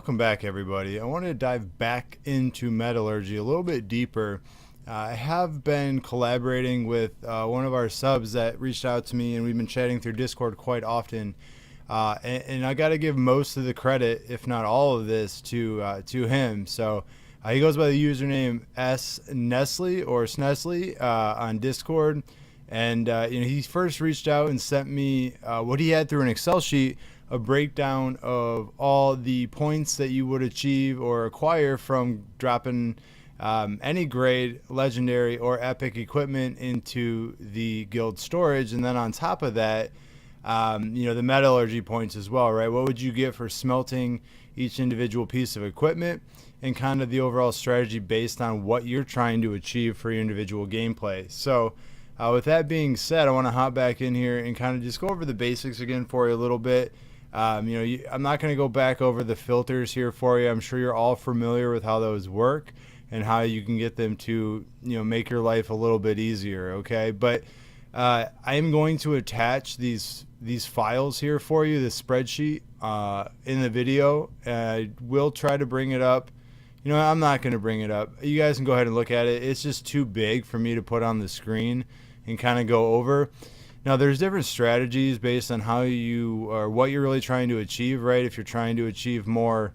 welcome back, everybody. I want to dive back into metallurgy a little bit deeper. I have been collaborating with one of our subs that reached out to me, and we've been chatting through Discord quite often. And I got to give most of the credit, if not all of this, to him. So he goes by the username S Nestle or Snestle on Discord, and he first reached out and sent me what he had through an Excel sheet, a breakdown of all the points that you would achieve or acquire from dropping any grade, legendary, or epic equipment into the guild storage. And then on top of that, the metallurgy points as well, right? What would you get for smelting each individual piece of equipment, and kind of the overall strategy based on what you're trying to achieve for your individual gameplay. So with that being said, I want to hop back in here and kind of just go over the basics again for you a little bit. I'm not going to go back over the filters here for you. I'm sure you're all familiar with how those work and how you can get them to, make your life a little bit easier. Okay. But I am going to attach these files here for you, the spreadsheet in the video. I will try to bring it up. I'm not going to bring it up. You guys can go ahead and look at it. It's just too big for me to put on the screen and kind of go over. Now, there's different strategies based on how you or what you're really trying to achieve, right? If you're trying to achieve more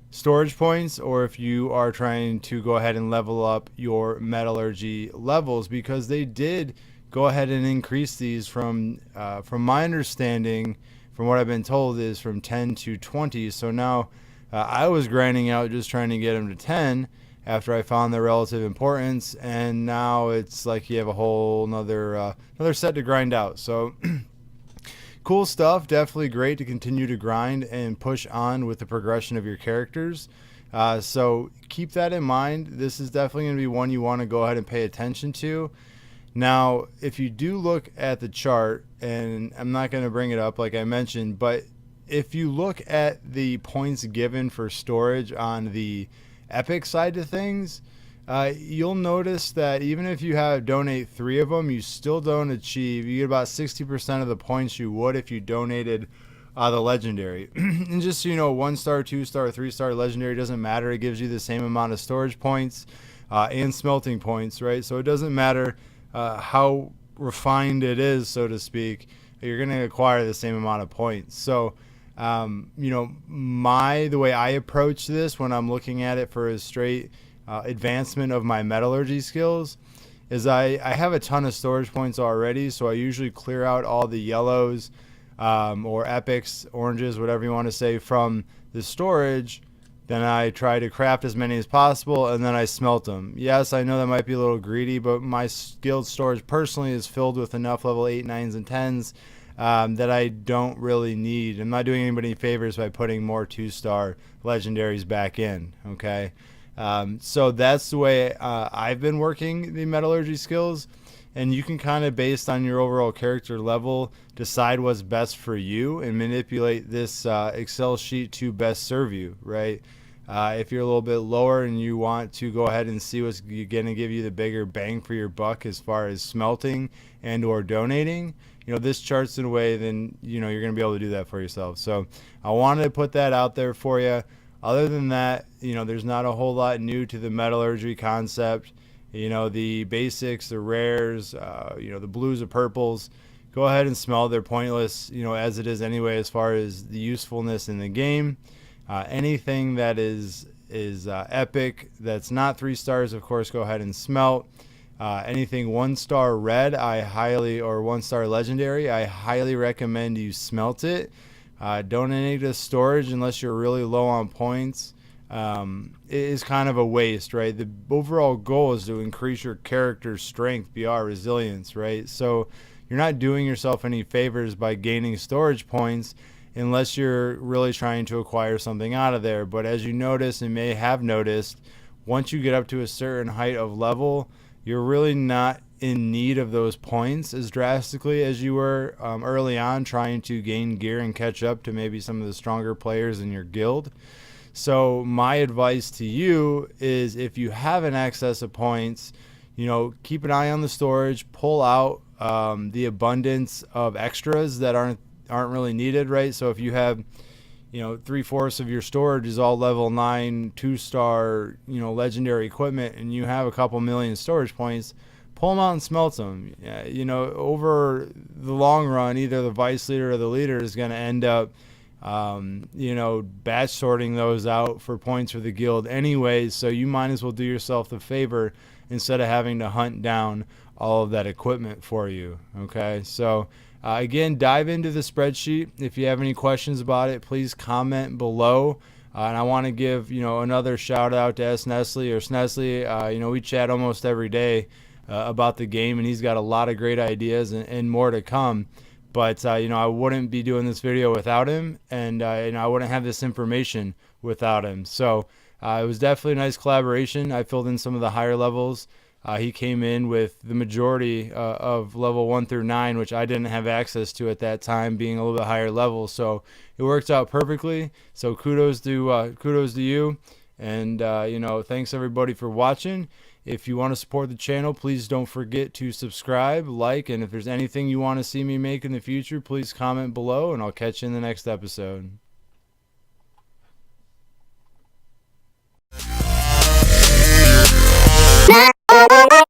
storage points, or if you are trying to go ahead and level up your metallurgy levels, because they did go ahead and increase these from my understanding, from what I've been told, is from 10 to 20. So now I was grinding out just trying to get them to 10 after I found their relative importance, and now it's like you have a whole another set to grind out. So cool stuff. Definitely great to continue to grind and push on with the progression of your characters. So keep that in mind. This is definitely going to be one you want to go ahead and pay attention to. Now, if you do look at the chart, and I'm not going to bring it up like I mentioned, but if you look at the points given for storage on the epic side of things, you'll notice that even if you donate 3 of them, you still don't achieve. You get about 60% of the points you would if you donated the legendary. And just so you know, 1-star, 2-star, 3-star legendary doesn't matter. It gives you the same amount of storage points and smelting points, right? So it doesn't matter how refined it is, so to speak. You're going to acquire the same amount of points. So the way I approach this when I'm looking at it for a straight advancement of my metallurgy skills is I have a ton of storage points already, so I usually clear out all the yellows or epics, oranges, whatever you want to say, from the storage. Then I try to craft as many as possible, and then I smelt them. Yes, I know that might be a little greedy, but my guild storage personally is filled with enough level 8, 9s, and 10s that I don't really need. I'm not doing anybody favors by putting more 2-star legendaries back in, okay? So that's the way I've been working the metallurgy skills, and you can kind of, based on your overall character level, decide what's best for you and manipulate this Excel sheet to best serve you, right? If you're a little bit lower and you want to go ahead and see what's going to give you the bigger bang for your buck as far as smelting and or donating, this chart's in a way, then you're going to be able to do that for yourself. So I wanted to put that out there for you. Other than that, there's not a whole lot new to the metallurgy concept. The basics, the rares, the blues, the purples, go ahead and smell. They're pointless, as it is anyway, as far as the usefulness in the game. Anything that is epic, that's not 3 stars, of course, go ahead and smelt. Anything 1-star red, or 1-star legendary, I highly recommend you smelt it. Donating to storage unless you're really low on points is kind of a waste, right? The overall goal is to increase your character's strength, BR, resilience, right? So you're not doing yourself any favors by gaining storage points unless you're really trying to acquire something out of there. But as you notice and may have noticed, once you get up to a certain height of level, you're really not in need of those points as drastically as you were early on, trying to gain gear and catch up to maybe some of the stronger players in your guild. So my advice to you is, if you have an excess of points, keep an eye on the storage, pull out the abundance of extras that aren't really needed, right? So if you have 3/4 of your storage is all level 9 2-star legendary equipment, and you have a couple million storage points, pull them out and smelt them. Over the long run, either the vice leader or the leader is going to end up batch sorting those out for points for the guild anyways, so you might as well do yourself the favor instead of having to hunt down all of that equipment for you. Okay, so again, dive into the spreadsheet. If you have any questions about it, please comment below. And I want to give another shout out to Nestle or Snestley. We chat almost every day about the game, and he's got a lot of great ideas and more to come. But I wouldn't be doing this video without him, and I wouldn't have this information without him. So it was definitely a nice collaboration. I filled in some of the higher levels. He came in with the majority of level 1 through 9, which I didn't have access to at that time, being a little bit higher level. So it worked out perfectly. So kudos to you, and thanks everybody for watching. If you want to support the channel, please don't forget to subscribe, like, and if there's anything you want to see me make in the future, please comment below, and I'll catch you in the next episode. La la la.